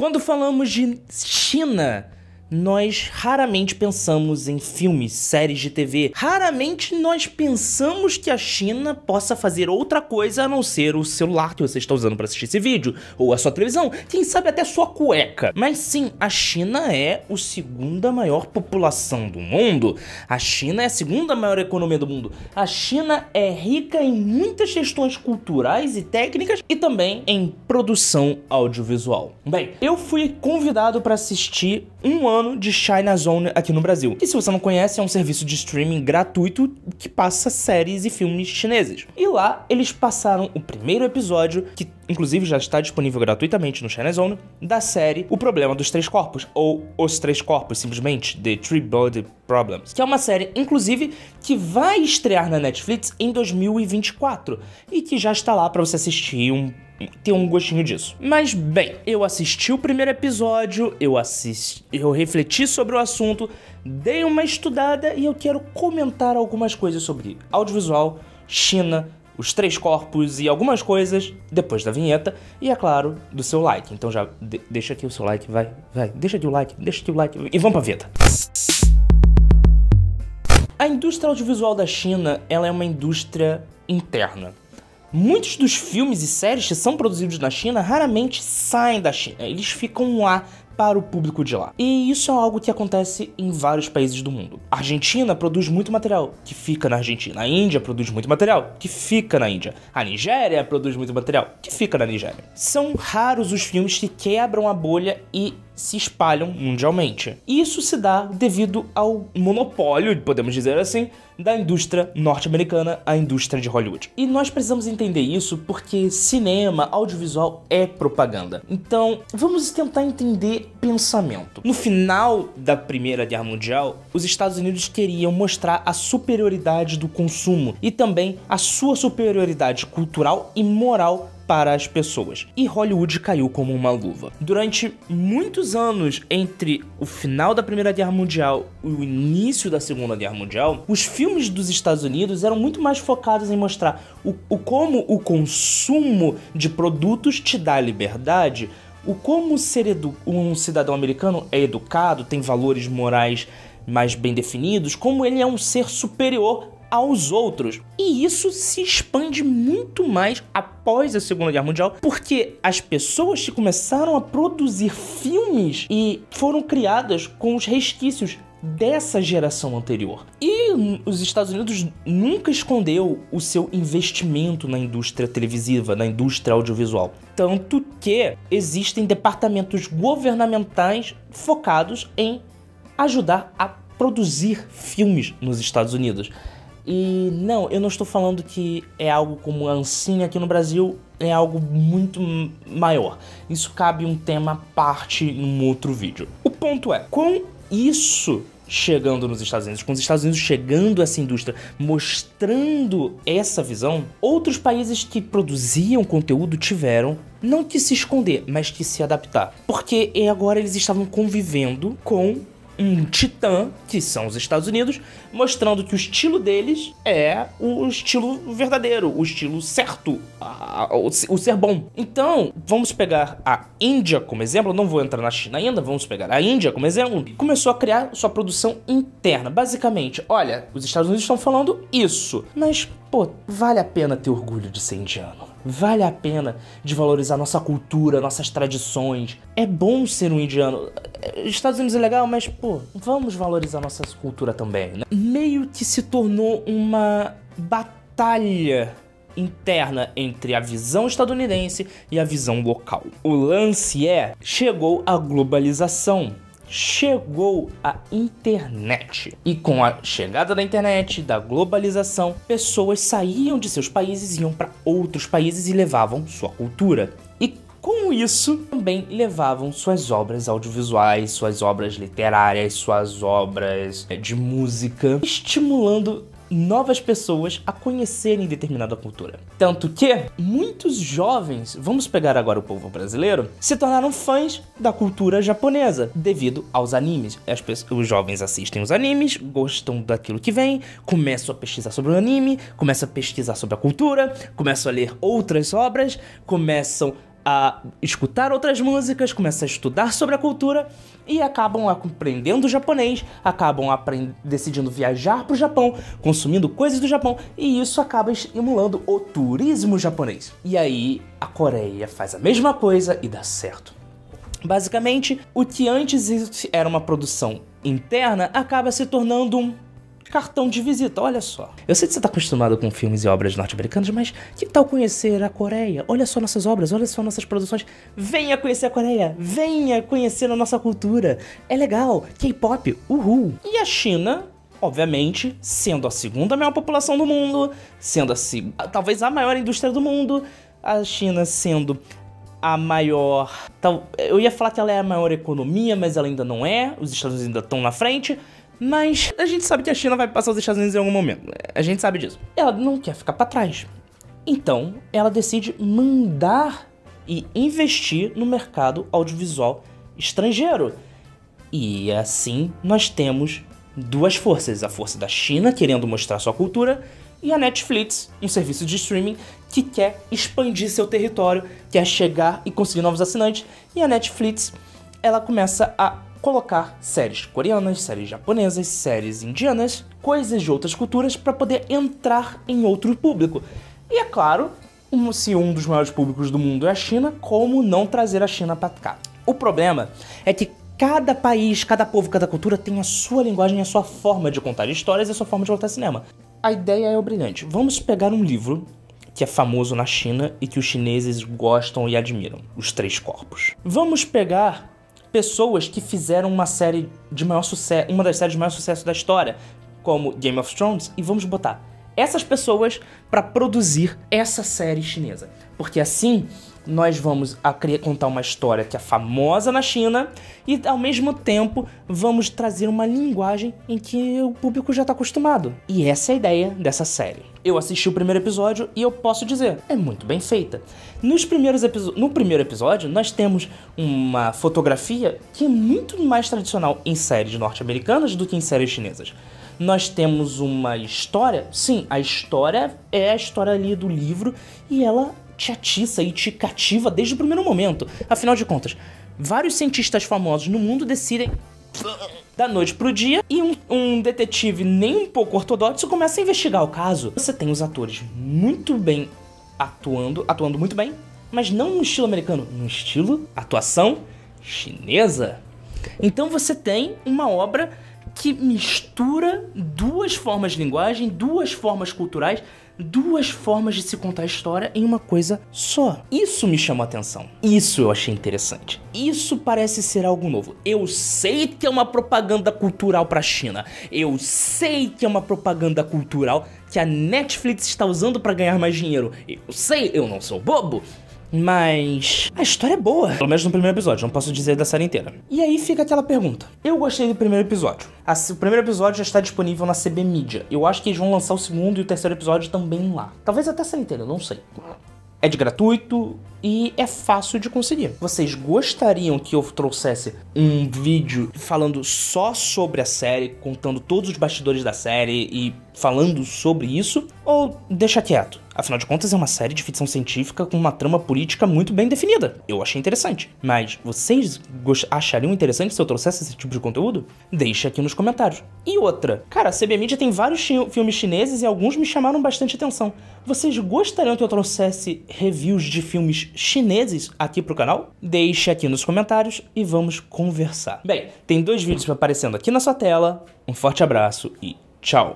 Quando falamos de China, nós raramente pensamos em filmes, séries de TV. Raramente nós pensamos que a China possa fazer outra coisa a não ser o celular que você está usando para assistir esse vídeo, ou a sua televisão, quem sabe até sua cueca. Mas sim, a China é a segunda maior população do mundo. A China é a segunda maior economia do mundo. A China é rica em muitas questões culturais e técnicas e também em produção audiovisual. Bem, eu fui convidado para assistir um ano de China Zone aqui no Brasil, que, se você não conhece, é um serviço de streaming gratuito que passa séries e filmes chineses. E lá eles passaram o primeiro episódio, que inclusive já está disponível gratuitamente no China Zone, da série O Problema dos Três Corpos, ou Os Três Corpos, simplesmente, The Three Body Problems, que é uma série, inclusive, que vai estrear na Netflix em 2024 e que já está lá para você assistir ter um gostinho disso. Mas bem, eu assisti o primeiro episódio, eu refleti sobre o assunto, dei uma estudada e eu quero comentar algumas coisas sobre audiovisual, China, os três corpos e algumas coisas depois da vinheta e, é claro, do seu like. Então já deixa aqui o seu like, vai, deixa aqui o like e vamos pra vinheta. A indústria audiovisual da China, ela é uma indústria interna. Muitos dos filmes e séries que são produzidos na China raramente saem da China, eles ficam lá para o público de lá. E isso é algo que acontece em vários países do mundo. A Argentina produz muito material que fica na Argentina. A Índia produz muito material que fica na Índia. A Nigéria produz muito material que fica na Nigéria. São raros os filmes que quebram a bolha e se espalham mundialmente. E isso se dá devido ao monopólio, podemos dizer assim, da indústria norte-americana, a indústria de Hollywood. E nós precisamos entender isso porque cinema, audiovisual é propaganda. Então, vamos tentar entender pensamento. No final da Primeira Guerra Mundial, os Estados Unidos queriam mostrar a superioridade do consumo e também a sua superioridade cultural e moral para as pessoas. E Hollywood caiu como uma luva. Durante muitos anos, entre o final da Primeira Guerra Mundial e o início da Segunda Guerra Mundial, os filmes dos Estados Unidos eram muito mais focados em mostrar como o consumo de produtos te dá liberdade, como ser um cidadão americano é educado, tem valores morais mais bem definidos, como ele é um ser superior aos outros. E isso se expande muito mais após a Segunda Guerra Mundial, porque as pessoas que começaram a produzir filmes e foram criadas com os resquícios dessa geração anterior. E os Estados Unidos nunca escondeu o seu investimento na indústria televisiva, na indústria audiovisual. Tanto que existem departamentos governamentais focados em ajudar a produzir filmes nos Estados Unidos. E não, eu não estou falando que é algo como a Ancine aqui no Brasil, é algo muito maior. Isso cabe um tema à parte num outro vídeo. O ponto é, com isso chegando nos Estados Unidos, com os Estados Unidos chegando a essa indústria, mostrando essa visão, outros países que produziam conteúdo tiveram não que se esconder, mas que se adaptar. Porque agora eles estavam convivendo com um titã, que são os Estados Unidos, mostrando que o estilo deles é o estilo verdadeiro, o estilo certo, o ser bom. Então, vamos pegar a Índia como exemplo, não vou entrar na China ainda, vamos pegar a Índia como exemplo, começou a criar sua produção interna. Basicamente, olha, os Estados Unidos estão falando isso, mas, pô, vale a pena ter orgulho de ser indiano. Vale a pena de valorizar nossa cultura, nossas tradições. É bom ser um indiano. Estados Unidos é legal, mas, pô, vamos valorizar nossa cultura também, né? Meio que se tornou uma batalha interna entre a visão estadunidense e a visão local. O lance chegou a globalização. Chegou a internet. E com a chegada da internet, da globalização, pessoas saíam de seus países, iam para outros países e levavam sua cultura. E com isso, também levavam suas obras audiovisuais, suas obras literárias, suas obras de música, estimulando novas pessoas a conhecerem determinada cultura. Tanto que muitos jovens, vamos pegar agora o povo brasileiro, se tornaram fãs da cultura japonesa devido aos animes. Os jovens assistem os animes, gostam daquilo que vem, começam a pesquisar sobre o anime, começam a pesquisar sobre a cultura, começam a ler outras obras, começam a escutar outras músicas, começam a estudar sobre a cultura e acabam aprendendo japonês, acabam decidindo viajar pro Japão, consumindo coisas do Japão, e isso acaba estimulando o turismo japonês. E aí a Coreia faz a mesma coisa e dá certo. Basicamente, o que antes era uma produção interna acaba se tornando um cartão de visita, olha só. Eu sei que você tá acostumado com filmes e obras norte-americanas, mas que tal conhecer a Coreia? Olha só nossas obras, olha só nossas produções. Venha conhecer a Coreia, venha conhecer a nossa cultura. É legal, K-pop, uhul. E a China, obviamente, sendo a segunda maior população do mundo, sendo talvez a maior indústria do mundo, a China sendo a maior... Eu ia falar que ela é a maior economia, mas ela ainda não é. Os Estados Unidos ainda estão na frente. Mas a gente sabe que a China vai passar os Estados Unidos em algum momento. A gente sabe disso. Ela não quer ficar pra trás. Então, ela decide mandar e investir no mercado audiovisual estrangeiro. E assim nós temos duas forças. A força da China querendo mostrar sua cultura e a Netflix, um serviço de streaming que quer expandir seu território, quer chegar e conseguir novos assinantes. E a Netflix, ela começa a colocar séries coreanas, séries japonesas, séries indianas, coisas de outras culturas para poder entrar em outro público. E é claro, se um dos maiores públicos do mundo é a China, como não trazer a China para cá? O problema é que cada país, cada povo, cada cultura tem a sua linguagem, a sua forma de contar histórias e a sua forma de contar cinema. A ideia é o brilhante. Vamos pegar um livro que é famoso na China e que os chineses gostam e admiram, Os Três Corpos. Vamos pegar pessoas que fizeram uma série de maior sucesso, uma das séries de maior sucesso da história, como Game of Thrones, e vamos botar essas pessoas para produzir essa série chinesa. Porque assim nós vamos contar uma história que é famosa na China e ao mesmo tempo vamos trazer uma linguagem em que o público já está acostumado. E essa é a ideia dessa série. Eu assisti o primeiro episódio e eu posso dizer, é muito bem feita. No primeiro episódio nós temos uma fotografia que é muito mais tradicional em séries norte-americanas do que em séries chinesas. Nós temos uma história, sim, a história é a história ali do livro e ela te atiça e te cativa desde o primeiro momento. Afinal de contas, vários cientistas famosos no mundo decidem da noite pro dia e um detetive nem um pouco ortodoxo começa a investigar o caso. Você tem os atores muito bem atuando muito bem, mas não no estilo americano, no estilo atuação chinesa. Então você tem uma obra que mistura duas formas de linguagem, duas formas culturais, duas formas de se contar a história em uma coisa só. Isso me chamou a atenção. Isso eu achei interessante. Isso parece ser algo novo. Eu sei que é uma propaganda cultural pra China. Eu sei que é uma propaganda cultural que a Netflix está usando pra ganhar mais dinheiro. Eu sei, eu não sou bobo. Mas a história é boa. Pelo menos no primeiro episódio, não posso dizer da série inteira. E aí fica aquela pergunta. Eu gostei do primeiro episódio. O primeiro episódio já está disponível na CB Media. Eu acho que eles vão lançar o segundo e o terceiro episódio também lá. Talvez até a série inteira, não sei. É de gratuito e é fácil de conseguir. Vocês gostariam que eu trouxesse um vídeo falando só sobre a série, contando todos os bastidores da série e falando sobre isso? Ou deixa quieto? Afinal de contas, é uma série de ficção científica com uma trama política muito bem definida. Eu achei interessante. Mas vocês achariam interessante se eu trouxesse esse tipo de conteúdo? Deixa aqui nos comentários. E outra, cara, a CB Media tem vários filmes chineses e alguns me chamaram bastante atenção. Vocês gostariam que eu trouxesse reviews de filmes chineses aqui pro canal? Deixe aqui nos comentários e vamos conversar. Bem, tem 2 vídeos aparecendo aqui na sua tela. Um forte abraço e tchau!